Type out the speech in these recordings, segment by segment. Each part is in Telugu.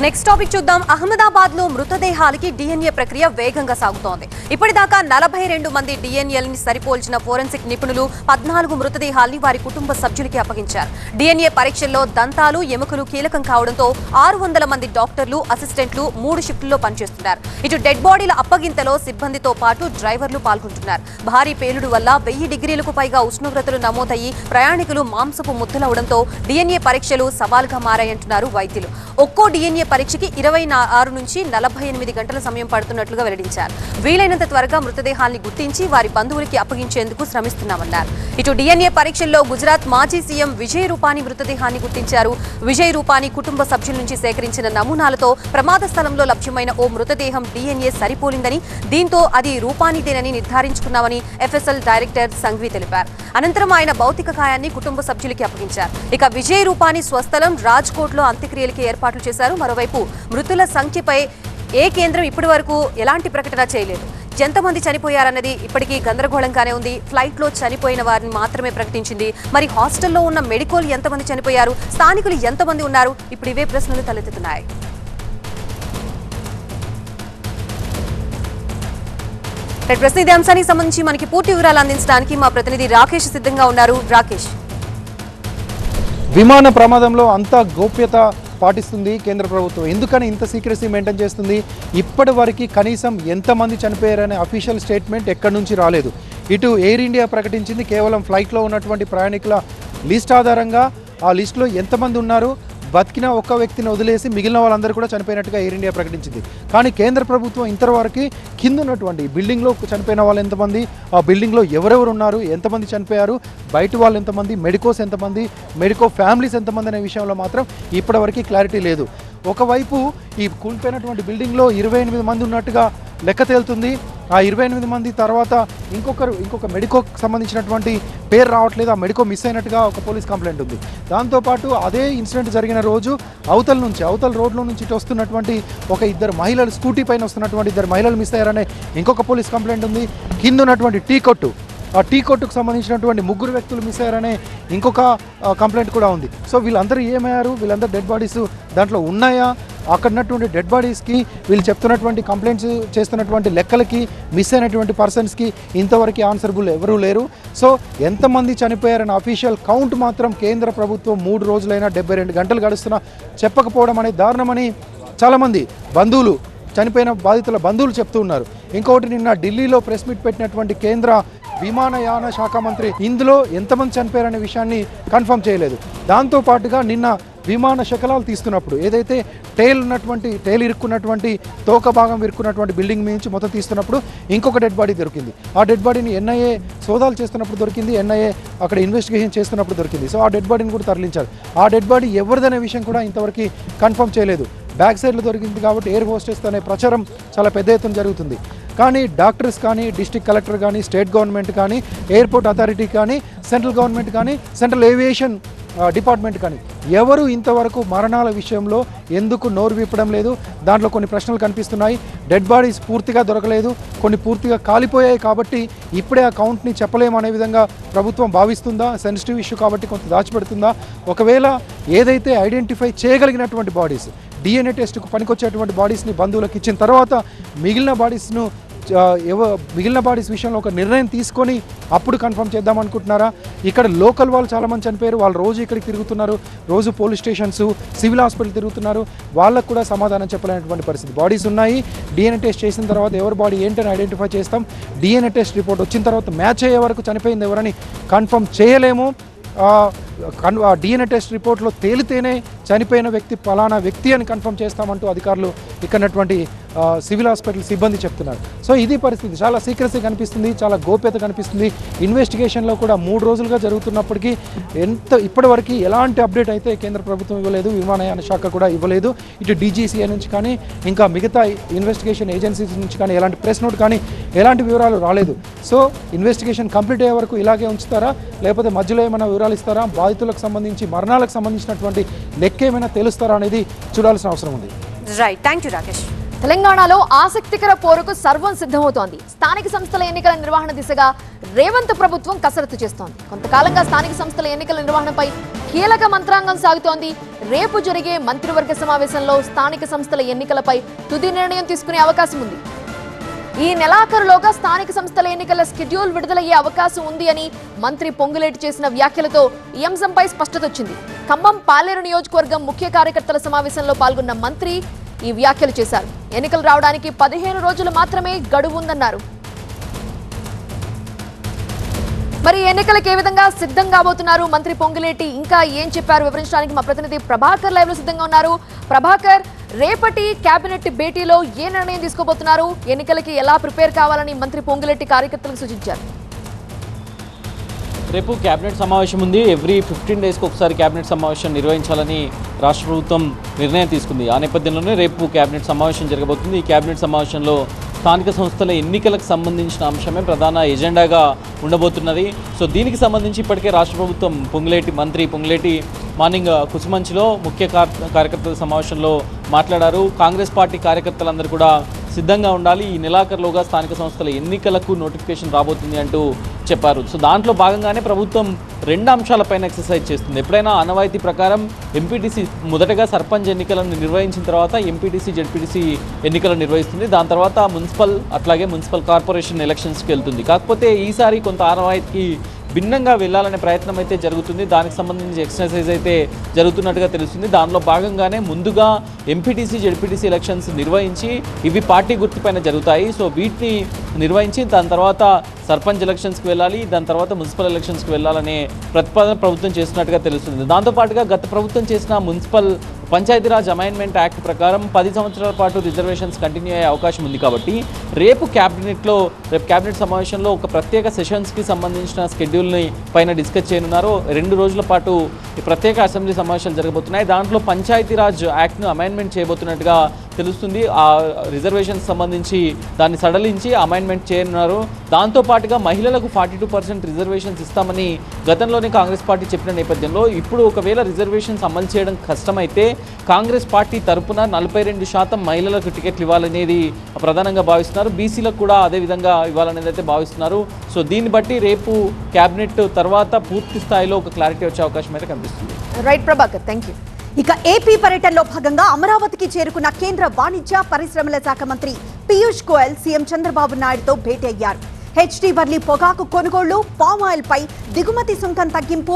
నెక్స్ట్ టాపిక్ చూద్దాం. అహ్మదాబాద్ లో మృతదేహాలకి డిఎన్ఏ ప్రక్రియ వేగంగా సాగుతోంది. ఇప్పటిదాకా 42 మంది డిఎన్ఏలని సరిపోల్చిన ఫోరెన్సిక్ నిపుణులు 14 మృతదేహాల్ని వారి కుటుంబ సభ్యులకి అప్పగించారు. డిఎన్ఏ పరీక్షల్లో దంతాలు, ఎముకలు కీలకం కావడంతో 600 మంది డాక్టర్లు, అసిస్టెంట్లు 3 షిఫ్టుల్లో పనిచేస్తున్నారు. ఇటు డెడ్ బాడీల అప్పగింతలో సిబ్బందితో పాటు డ్రైవర్లు పాల్గొంటున్నారు. భారీ పేలుడు వల్ల 1000 డిగ్రీలకు పైగా ఉష్ణోగ్రతలు నమోదయ్యి ప్రయాణికులు మాంసపు ముద్దలవడంతో డిఎన్ఏ పరీక్షలు సవాల్గా మారాయంటున్నారు వైద్యులు. ఒక్కో డిఎన్ఏ పరీక్షకి 26 నుంచి 48 గంటల సమయం పడుతున్నట్లుగా వెల్లడించారు. వీలైనంత త్వరగా మృతదేహాల్ని గుర్తించి వారి బంధువులకి అప్పగించేందుకు శ్రమిస్తున్నామన్నారు. ఇటు డిఎన్ఏ పరీక్షల్లో గుజరాత్ మాజీ సీఎం విజయ్ రూపానీ మృతదేహాన్ని గుర్తించారు. విజయ్ రూపానీ కుటుంబ సభ్యుల నుంచి సేకరించిన నమూనాలతో ప్రమాద స్థలంలో లభ్యమైన ఓ మృతదేహం డిఎన్ఏ సరిపోలిందని, దీంతో అది రూపానీదేనని నిర్ధారించుకున్నామని ఎఫ్ఎస్ఎల్ డైరెక్టర్ సంఘ్వి తెలిపారు. అనంతరం ఆయన భౌతిక కాయాన్ని కుటుంబ సభ్యులకి అప్పగించారు. ఇక విజయ్ రూపానీ స్వస్థలం రాజ్కోట్లో అంత్యక్రియలకి ఏర్పాట్లు చేశారు. మరోవైపు మృతుల సంఖ్యపై ఏ కేంద్రం ఇప్పటి వరకు ఎలాంటి ప్రకటన చేయలేదు. ఎంతమంది చనిపోయారన్నది ఇప్పటికీ గందరగోళంగానే ఉంది. ఫ్లైట్లో చనిపోయిన వారిని మాత్రమే ప్రకటించింది. మరి హాస్టల్లో ఉన్న మెడికోలు ఎంతమంది చనిపోయారు, స్థానికులు ఎంతమంది ఉన్నారు, ఇప్పుడు ఇవే ప్రశ్నలు తలెత్తుతున్నాయి. ప్రస్తుతం ఇదే అంశానికి సంబంధించి మనకి పూర్తి వివరాలు అందించడానికి మా ప్రతినిధి రాకేష్ సిద్ధంగా ఉన్నారు. రాకేష్, విమాన ప్రమాదంలో అంతా గోప్యత పాటిస్తుంది కేంద్ర ప్రభుత్వం. ఎందుకని ఇంత సీక్రెసీ మెయింటైన్ చేస్తుంది? ఇప్పటి వరకు కనీసం ఎంతమంది చనిపోయారనే అఫీషియల్ స్టేట్మెంట్ ఎక్కడి నుంచి రాలేదు. ఇటు ఎయిర్ ఇండియా ప్రకటించింది కేవలం ఫ్లైట్లో ఉన్నటువంటి ప్రయాణికుల లిస్ట్ ఆధారంగా ఆ లిస్టులో ఎంతమంది ఉన్నారు, బతికిన ఒక్క వ్యక్తిని వదిలేసి మిగిలిన వాళ్ళందరూ కూడా చనిపోయినట్టుగా ఎయిర్ ఇండియా ప్రకటించింది. కానీ కేంద్ర ప్రభుత్వం ఇంతవరకు కింద ఉన్నటువంటి బిల్డింగ్లో చనిపోయిన వాళ్ళు ఎంతమంది, ఆ బిల్డింగ్లో ఎవరెవరు ఉన్నారు, ఎంతమంది చనిపోయారు, బయట వాళ్ళు ఎంతమంది, మెడికోస్ ఎంతమంది, మెడికో ఫ్యామిలీస్ ఎంతమంది అనే విషయంలో మాత్రం ఇప్పటివరకు క్లారిటీ లేదు. ఒకవైపు ఈ కూలిపోయినటువంటి బిల్డింగ్లో 28 మంది ఉన్నట్టుగా లెక్క తేలుతుంది. ఆ 28 మంది తర్వాత ఇంకొక మెడికోకి సంబంధించినటువంటి పేరు రావట్లేదు. ఆ మెడికో మిస్ అయినట్టుగా ఒక పోలీస్ కంప్లైంట్ ఉంది. దాంతోపాటు అదే ఇన్సిడెంట్ జరిగిన రోజు అవతల రోడ్లో నుంచి ఇటు వస్తున్నటువంటి ఇద్దరు మహిళలు, స్కూటీ పైన వస్తున్నటువంటి 2 మహిళలు మిస్ అయ్యారనే ఇంకొక పోలీస్ కంప్లైంట్ ఉంది. కింద ఉన్నటువంటి ఆ టీ కొట్టుకు సంబంధించినటువంటి 3 వ్యక్తులు మిస్ అయ్యారనే ఇంకొక కంప్లైంట్ కూడా ఉంది. సో వీళ్ళందరూ ఏమయ్యారు, వీళ్ళందరూ డెడ్ బాడీస్ దాంట్లో ఉన్నాయా, అక్కడ ఉన్నటువంటి డెడ్ బాడీస్కి వీళ్ళు చెప్తున్నటువంటి కంప్లైంట్స్ చేస్తున్నటువంటి లెక్కలకి మిస్ అయినటువంటి పర్సన్స్కి ఇంతవరకు ఆన్సరబుల్ ఎవరూ లేరు. సో ఎంతమంది చనిపోయారన్న అఫీషియల్ కౌంట్ మాత్రం కేంద్ర ప్రభుత్వం 3 రోజులైనా 72 గంటలు గడుస్తున్నా చెప్పకపోవడం అనేది దారుణమని చాలామంది బంధువులు, చనిపోయిన బాధితుల బంధువులు చెప్తూ ఉన్నారు. ఇంకొకటి, నిన్న ఢిల్లీలో ప్రెస్ మీట్ పెట్టినటువంటి కేంద్ర విమానయాన శాఖ మంత్రి ఇందులో ఎంతమంది చనిపోయారనే విషయాన్ని కన్ఫర్మ్ చేయలేదు. దాంతోపాటుగా నిన్న విమాన శకలాలు తీస్తున్నప్పుడు ఏదైతే టైల్ ఇరుక్కున్నటువంటి తోక భాగం ఇరుక్కున్నటువంటి బిల్డింగ్ నుంచి మొత్తం తీస్తున్నప్పుడు ఇంకొక డెడ్ బాడీ దొరికింది. ఆ డెడ్ బాడీని ఎన్ఐఏ సోదాలు చేస్తున్నప్పుడు దొరికింది, ఎన్ఐఏ అక్కడ ఇన్వెస్టిగేషన్ చేస్తున్నప్పుడు దొరికింది. సో ఆ డెడ్ బాడీని కూడా తరలించారు. ఆ డెడ్ బాడీ ఎవరిదనే విషయం కూడా ఇంతవరకు కన్ఫర్మ్ చేయలేదు. బ్యాక్ సైడ్లో దొరికింది కాబట్టి ఎయిర్ హోస్టెస్ అనే ప్రచారం చాలా పెద్ద ఎత్తున జరుగుతుంది. కానీ డాక్టర్స్ కానీ, డిస్ట్రిక్ట్ కలెక్టర్ కానీ, స్టేట్ గవర్నమెంట్ కానీ, ఎయిర్పోర్ట్ అథారిటీ కానీ, సెంట్రల్ గవర్నమెంట్ కానీ, సెంట్రల్ ఏవియేషన్ డిపార్ట్మెంట్ కానీ ఎవరు ఇంతవరకు మరణాల విషయంలో ఎందుకు నోరు విప్పడం లేదు? దాంట్లో కొన్ని ప్రశ్నలు కనిపిస్తున్నాయి. డెడ్ బాడీస్ పూర్తిగా దొరకలేదు, కొన్ని పూర్తిగా కాలిపోయాయి కాబట్టి ఇప్పుడే ఆ కౌంట్ని చెప్పలేమనే విధంగా ప్రభుత్వం భావిస్తుందా? సెన్సిటివ్ ఇష్యూ కాబట్టి కొంత దాచిపెడుతుందా? ఒకవేళ ఏదైతే ఐడెంటిఫై చేయగలిగినటువంటి బాడీస్, డిఎన్ఏ టెస్ట్కు పనికొచ్చేటువంటి బాడీస్ని బంధువులకు ఇచ్చిన తర్వాత మిగిలిన బాడీస్ విషయంలో ఒక నిర్ణయం తీసుకొని అప్పుడు కన్ఫర్మ్ చేద్దాం అనుకుంటున్నారా? ఇక్కడ లోకల్ వాళ్ళు చాలామంది చనిపోయారు. వాళ్ళు రోజు ఇక్కడికి తిరుగుతున్నారు, రోజు పోలీస్ స్టేషన్స్, సివిల్ హాస్పిటల్ తిరుగుతున్నారు. వాళ్ళకు కూడా సమాధానం చెప్పలేనటువంటి పరిస్థితి. బాడీస్ ఉన్నాయి, డిఎన్ఏ టెస్ట్ చేసిన తర్వాత ఎవరి బాడీ ఏంటని ఐడెంటిఫై చేస్తాం. డిఎన్ఏ టెస్ట్ రిపోర్ట్ వచ్చిన తర్వాత మ్యాచ్ అయ్యే వరకు చనిపోయింది ఎవరని కన్ఫర్మ్ చేయలేము. డిఎన్ఏ టెస్ట్ రిపోర్ట్లో తేలితేనే చనిపోయిన వ్యక్తి పలానా వ్యక్తి అని కన్ఫర్మ్ చేస్తామంటూ అధికారులు ఇక్కడటువంటి సివిల్ హాస్పిటల్ సిబ్బంది చెప్తున్నారు. సో ఇది పరిస్థితి. చాలా సీక్రెసీ కనిపిస్తుంది, చాలా గోప్యత కనిపిస్తుంది. ఇన్వెస్టిగేషన్లో కూడా 3 రోజులుగా జరుగుతున్నప్పటికీ ఇప్పటివరకు ఎలాంటి అప్డేట్ అయితే కేంద్ర ప్రభుత్వం ఇవ్వలేదు, విమానయాన శాఖ కూడా ఇవ్వలేదు. ఇటు డీజీసీఏ నుంచి కానీ, ఇంకా మిగతా ఇన్వెస్టిగేషన్ ఏజెన్సీస్ నుంచి కానీ ఎలాంటి ప్రెస్ నోట్ కానీ ఎలాంటి వివరాలు రాలేదు. సో ఇన్వెస్టిగేషన్ కంప్లీట్ అయ్యే వరకు ఇలాగే ఉంచుతారా, లేకపోతే మధ్యలో ఏమైనా వివరాలు ఇస్తారా, బాధితులకు సంబంధించి మరణాలకు సంబంధించినటువంటి లెక్క ఏమైనా తెలుస్తారా అనేది చూడాల్సిన అవసరం ఉంది. Right, thank you Rakesh. తెలంగాణలో ఆసక్తికర పోరుకు సర్వం సిద్ధమవుతోంది. స్థానిక సంస్థల ఎన్నికల నిర్వహణ దిశగా రేవంత్ ప్రభుత్వం కసరత్తు చేస్తోంది. కొంతకాలంగా స్థానిక సంస్థల ఎన్నికల నిర్వహణపై కీలక మంత్రాంగం సాగుతోంది. రేపు జరిగే మంత్రివర్గ సమావేశంలో స్థానిక సంస్థల ఎన్నికలపై తుది నిర్ణయం తీసుకునే అవకాశం ఉంది. ఈ నెలాఖరులోగా స్థానిక సంస్థల ఎన్నికల షెడ్యూల్ విడుదలయ్యే అవకాశం ఉంది అని మంత్రి పొంగులేటి చేసిన వ్యాఖ్యలతో ఈ అంశంపై స్పష్టత వచ్చింది. ఖమ్మం పాలేరు నియోజకవర్గం ముఖ్య కార్యకర్తల సమావేశంలో పాల్గొన్న మంత్రి ఈ వ్యాఖ్యలు చేశారు. ఎన్నికలు రావడానికి 15 రోజులు మాత్రమే గడువు ఉందన్నారు. మరి ఎన్నికలకు ఏ విధంగా సిద్ధం కాబోతున్నారు మంత్రి పొంగులేటి, ఇంకా ఏం చెప్పారు వివరించడానికి మా ప్రతినిధి ప్రభాకర్ లైవ్ లో సిద్ధంగా ఉన్నారు. ప్రభాకర్, రేపటి కేబినెట్ భేటీలో ఏ నిర్ణయం తీసుకోబోతున్నారు? ఎన్నికలకి ఎలా ప్రిపేర్ కావాలని మంత్రి పొంగులేటి కార్యకర్తలకు సూచించారు? రేపు కేబినెట్ సమావేశం ఉంది. ఎవ్రీ 15 డేస్కి ఒకసారి కేబినెట్ సమావేశం నిర్వహించాలని రాష్ట్ర ప్రభుత్వం నిర్ణయం తీసుకుంది. ఆ నేపథ్యంలోనే రేపు కేబినెట్ సమావేశం జరగబోతుంది. ఈ కేబినెట్ సమావేశంలో స్థానిక సంస్థల ఎన్నికలకు సంబంధించిన అంశమే ప్రధాన ఎజెండాగా ఉండబోతున్నది. సో దీనికి సంబంధించి ఇప్పటికే రాష్ట్ర ప్రభుత్వం మంత్రి పొంగులేటి మార్నింగ్ కుసుమంచిలో ముఖ్య కార్యకర్తల సమావేశంలో మాట్లాడారు. కాంగ్రెస్ పార్టీ కార్యకర్తలందరూ కూడా సిద్ధంగా ఉండాలి, ఈ నెలాఖరులోగా స్థానిక సంస్థల ఎన్నికలకు నోటిఫికేషన్ రాబోతుంది అంటూ చెప్పారు. సో దాంట్లో భాగంగానే ప్రభుత్వం 2 అంశాలపైన ఎక్సర్సైజ్ చేస్తుంది. ఎప్పుడైనా ఆనవాయితీ ప్రకారం ఎంపీటీసీ మొదటగా సర్పంచ్ ఎన్నికలను నిర్వహించిన తర్వాత ఎంపీటీసీ జెడ్పీటీసీ ఎన్నికలను నిర్వహిస్తుంది. దాని తర్వాత మున్సిపల్ కార్పొరేషన్ ఎలక్షన్స్కి వెళ్తుంది. కాకపోతే ఈసారి కొంత ఆనవాయితీకి భిన్నంగా వెళ్ళాలనే ప్రయత్నం అయితే జరుగుతుంది. దానికి సంబంధించి ఎక్సర్సైజ్ అయితే జరుగుతున్నట్టుగా తెలుస్తుంది. దానిలో భాగంగానే ముందుగా ఎంపీటీసీ జెడ్పీటీసీ ఎలక్షన్స్ నిర్వహించి ఇవి పార్టీ గుర్తుపైన జరుగుతాయి. సో వీటిని నిర్వహించి దాని తర్వాత సర్పంచ్ ఎలక్షన్స్కి వెళ్ళాలి, దాని తర్వాత మున్సిపల్ ఎలక్షన్స్కి వెళ్ళాలనే ప్రతిపాదన ప్రభుత్వం చేస్తున్నట్టుగా తెలుస్తుంది. దాంతోపాటుగా గత ప్రభుత్వం చేసిన మున్సిపల్ పంచాయతీరాజ్ అమైన్మెంట్ యాక్ట్ ప్రకారం 10 సంవత్సరాల పాటు రిజర్వేషన్స్ కంటిన్యూ అయ్యే అవకాశం ఉంది. కాబట్టి రేపు క్యాబినెట్ సమావేశంలో ఒక ప్రత్యేక సెషన్స్కి సంబంధించిన షెడ్యూల్ని పైన డిస్కస్ చేయనున్నారు. 2 రోజుల పాటు ఈ ప్రత్యేక అసెంబ్లీ సమావేశాలు జరగబోతున్నాయి. దాంట్లో పంచాయతీరాజ్ యాక్ట్ను అమైన్మెంట్ చేయబోతున్నట్టుగా తెలుస్తుంది. ఆ రిజర్వేషన్స్ సంబంధించి దాన్ని సడలించి అమైన్మెంట్ చేయనున్నారు. దాంతోపాటుగా మహిళలకు 42% రిజర్వేషన్స్ ఇస్తామని గతంలోనే కాంగ్రెస్ పార్టీ చెప్పిన నేపథ్యంలో ఇప్పుడు ఒకవేళ రిజర్వేషన్స్ అమలు చేయడం కష్టమైతే కాంగ్రెస్ పార్టీ తరపున 42% మహిళలకు టికెట్లు ఇవ్వాలనేది ప్రధానంగా భావిస్తున్నారు. బీసీలకు కూడా అదే విధంగా ఇవ్వాలనేది అయితే భావిస్తున్నారు. సో దీన్ని బట్టి రేపు కేబినెట్ తర్వాత పూర్తి స్థాయిలో ఒక క్లారిటీ వచ్చే అవకాశం అయితే కనిపిస్తుంది. Right Prabhakar, thank you. ఇక ఏపీ పర్యటనలో భాగంగా అమరావతికి చేరుకున్న కేంద్ర వాణిజ్య పరిశ్రమల శాఖ మంత్రి పీయూష్ గోయల్ సీఎం చంద్రబాబు నాయుడుతో భేటీ అయ్యారు. హెచ్డీ వర్లీ పొగాకు కొనుగోళ్లు, పామ్ ఆయిల్ పై దిగుమతి సుంకం తగ్గింపు,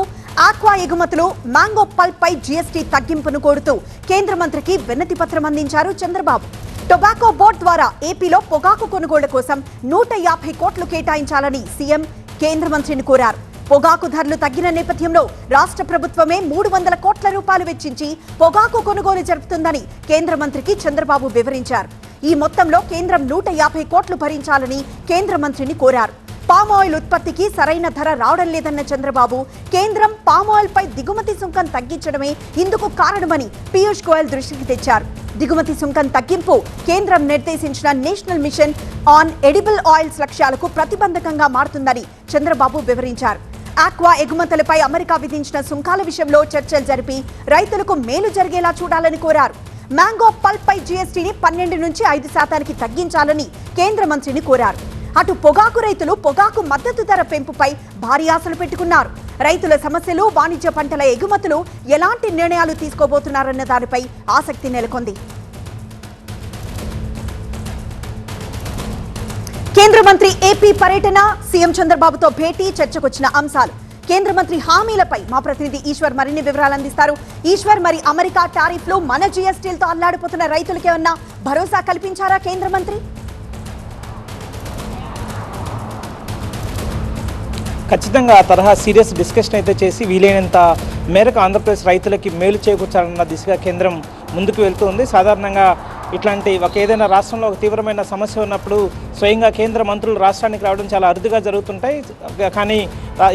ఆక్వా ఎగుమతులు, మ్యాంగో పల్ప్ పై జీఎస్టీ తగ్గింపును కోరుతూ కేంద్ర మంత్రికి వినతి పత్రం అందించారు చంద్రబాబు. టొబాకో బోర్డు ద్వారా ఏపీలో పొగాకు కొనుగోళ్ల కోసం 150 కోట్లు కేటాయించాలని సీఎం కేంద్ర మంత్రిని కోరారు. పొగాకు ధరలు తగ్గిన నేపథ్యంలో రాష్ట్ర ప్రభుత్వమే 300 కోట్ల రూపాయలు వెచ్చించి పొగాకు కొనుగోలు జరుపుతుందని కేంద్ర మంత్రికి చంద్రబాబు వివరించారు. ఈ మొత్తంలో కేంద్రం 150 కోట్లు భరించాలని కేంద్ర మంత్రిని కోరారు. పామ్ ఆయిల్ ఉత్పత్తికి సరైన ధర రావడం లేదన్న చంద్రబాబు కేంద్రం పామ్ ఆయిల్ పై దిగుమతి సుంకం తగ్గించడమే ఇందుకు కారణమని పీయూష్ గోయల్ దృష్టికి తెచ్చారు. దిగుమతి సుంకం తగ్గింపు కేంద్రం నిర్దేశించిన national mission on edible oils లక్ష్యాలకు ప్రతిబంధకంగా మారుతుందని చంద్రబాబు వివరించారు. ఆక్వా ఎగుమతులపై అమెరికా విధించిన సుంకాల విషయంలో చర్చలు జరిపి రైతులకు మేలు జరిగేలా చూడాలని కోరారు. మ్యాంగో పల్ప్ పై జీఎస్టీని 12 నుంచి 5% తగ్గించాలని కేంద్ర మంత్రిని కోరారు. అటు పొగాకు రైతులు పొగాకు మద్దతు ధర పెంపుపై భారీ ఆశలు పెట్టుకున్నారు. రైతుల సమస్యలు, వాణిజ్య పంటల ఎగుమతులు ఎలాంటి నిర్ణయాలు తీసుకోబోతున్నారన్న దానిపై ఆసక్తి నెలకొంది. కేంద్ర మంత్రి ఏపీ పర్యటన, సీఎం చంద్రబాబుతో భేటీ, చర్చకొచ్చిన అంశాలు, కేంద్ర మంత్రి హామీలపై మా ప్రతినిధి ఈశ్వర్ మరిన్ని వివరాలు అందిస్తారు. ఈశ్వర్, మరి అమెరికా టారిఫ్లు మన జీఎస్టీలతో అల్లాడిపోతున్న రైతులకు ఏమన్నా భరోసా కల్పించారా కేంద్ర మంత్రి? ఖచ్చితంగా ఆ తరహా సీరియస్ డిస్కషన్ అయితే చేసి వీలైనంత మేరకు ఆంధ్రప్రదేశ్ రైతులకి మేలు చేకూర్చాలన్న దిశగా కేంద్రం ముందుకు వెళ్తుంది. సాధారణంగా ఇట్లాంటి ఏదైనా రాష్ట్రంలో ఒక తీవ్రమైన సమస్య ఉన్నప్పుడు స్వయంగా కేంద్ర మంత్రులు రాష్ట్రానికి రావడం చాలా అరుదుగా జరుగుతుంటాయి. కానీ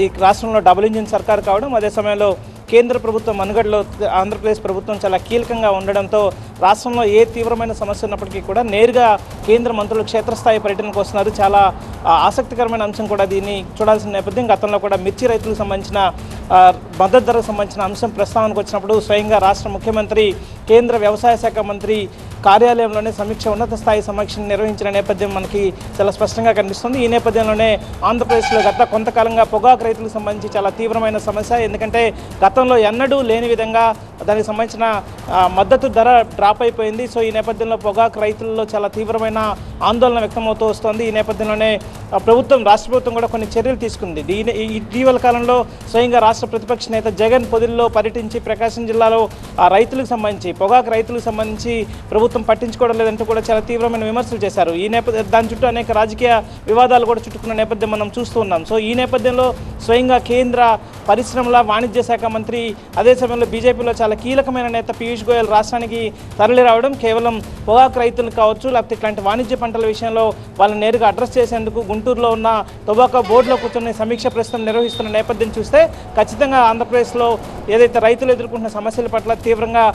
ఈ రాష్ట్రంలో డబుల్ ఇంజిన్ సర్కార్ కావడం, అదే సమయంలో కేంద్ర ప్రభుత్వం మనుగడలో ఆంధ్రప్రదేశ్ ప్రభుత్వం చాలా కీలకంగా ఉండడంతో రాష్ట్రంలో ఏ తీవ్రమైన సమస్య ఉన్నప్పటికీ కూడా నేరుగా కేంద్ర మంత్రులు క్షేత్రస్థాయి పర్యటనకు వస్తున్నారు. చాలా ఆసక్తికరమైన అంశం కూడా దీన్ని చూడాల్సిన నేపథ్యం. గతంలో కూడా మిర్చి రైతులకు సంబంధించిన మద్దతు ధరకు సంబంధించిన అంశం ప్రస్తావనకు వచ్చినప్పుడు స్వయంగా రాష్ట్ర ముఖ్యమంత్రి, కేంద్ర వ్యవసాయ శాఖ మంత్రి కార్యాలయంలోనే ఉన్నత స్థాయి సమీక్షను నిర్వహించిన నేపథ్యం మనకి చాలా స్పష్టంగా కనిపిస్తుంది. ఈ నేపథ్యంలోనే ఆంధ్రప్రదేశ్లో గత కొంతకాలంగా పొగాకు రైతులకు సంబంధించి చాలా తీవ్రమైన సమస్య. ఎందుకంటే గతంలో ఎన్నడూ లేని విధంగా దానికి సంబంధించిన మద్దతు ధర డ్రాప్ అయిపోయింది. సో ఈ నేపథ్యంలో పొగాకు రైతుల్లో చాలా తీవ్రమైన ఆందోళన వ్యక్తమవుతూ వస్తుంది. ఈ నేపథ్యంలోనే రాష్ట్ర ప్రభుత్వం కూడా కొన్ని చర్యలు తీసుకుంది. ఇటీవల కాలంలో స్వయంగా రాష్ట్ర ప్రతిపక్ష నేత జగన్ పొదిల్లో పర్యటించి ప్రకాశం జిల్లాలో రైతులకు సంబంధించి పొగాకు రైతులకు సంబంధించి ప్రభుత్వం పట్టించుకోవడం లేదంటూ కూడా చాలా తీవ్రమైన విమర్శలు చేశారు. ఈ నేపథ్యం దాని చుట్టూ అనేక రాజకీయ వివాదాలు కూడా చుట్టుకున్న నేపథ్యం మనం చూస్తూ ఉన్నాం. సో ఈ నేపథ్యంలో స్వయంగా కేంద్ర పరిశ్రమల వాణిజ్య శాఖ మంత్రి, అదే సమయంలో బీజేపీలో చాలా కీలకమైన నేత పీయూష్ గోయల్ రాష్ట్రానికి తరలి రావడం కేవలం పొగాకు రైతులు కావచ్చు, లేకపోతే ఇట్లాంటి వాణిజ్య పంటల విషయంలో వాళ్ళని నేరుగా అడ్రస్ చేసేందుకు గుంటూరులో ఉన్న టొబాకో బోర్డులో కూర్చొని సమీక్ష ప్రస్తుతం నిర్వహిస్తున్న నేపథ్యం చూస్తే ఖచ్చితంగా ఆంధ్రప్రదేశ్లో ఏదైతే రైతులు ఎదుర్కొంటున్న సమస్యల పట్ల తీవ్రంగా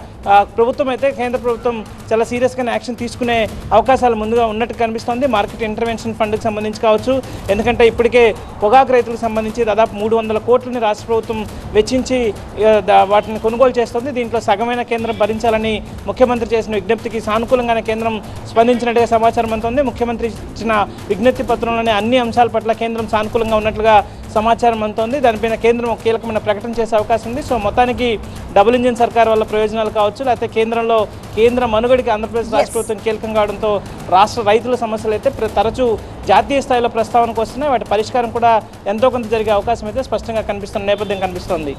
ప్రభుత్వం అయితే కేంద్ర ప్రభుత్వం చాలా సీరియస్గానే యాక్షన్ తీసుకునే అవకాశాలు ముందుగా ఉన్నట్టు కనిపిస్తోంది. మార్కెట్ ఇంటర్వెన్షన్ ఫండ్కి సంబంధించి కావచ్చు, ఎందుకంటే ఇప్పటికే పొగాకు రైతులకు సంబంధించి దాదాపు 300 కోట్లని రాష్ట్ర ప్రభుత్వం వెచ్చించి వాటిని కొనుగోలు చేస్తుంది. దీంట్లో సగమైన కేంద్రం భరించాలని ముఖ్యమంత్రి చేసిన విజ్ఞప్తికి సానుకూలంగానే కేంద్రం స్పందించినట్టుగా సమాచారం అందుతోంది. ముఖ్యమంత్రి ఇచ్చిన విజ్ఞప్తి పత్రంలోనే అన్ని అంశాల పట్ల కేంద్రం సానుకూలంగా ఉన్నట్లుగా సమాచారం అందుతోంది. దానిపైన కేంద్రం ఒక కీలకమైన ప్రకటన చేసే అవకాశం ఉంది. సో మొత్తానికి డబుల్ ఇంజిన్ సర్కార్ వల్ల ప్రయోజనాలు కావచ్చు, లేకపోతే కేంద్ర మనుగడికి ఆంధ్రప్రదేశ్ రాష్ట్ర ప్రభుత్వం కీలకం కావడంతో రాష్ట్ర రైతుల సమస్యలు అయితే తరచూ జాతీయ స్థాయిలో ప్రస్తావనకు వస్తున్నాయి. వాటి పరిష్కారం కూడా ఎంతో కొంత జరిగే అవకాశం అయితే స్పష్టంగా కనిపిస్తున్న నేపథ్యం కనిపిస్తోంది.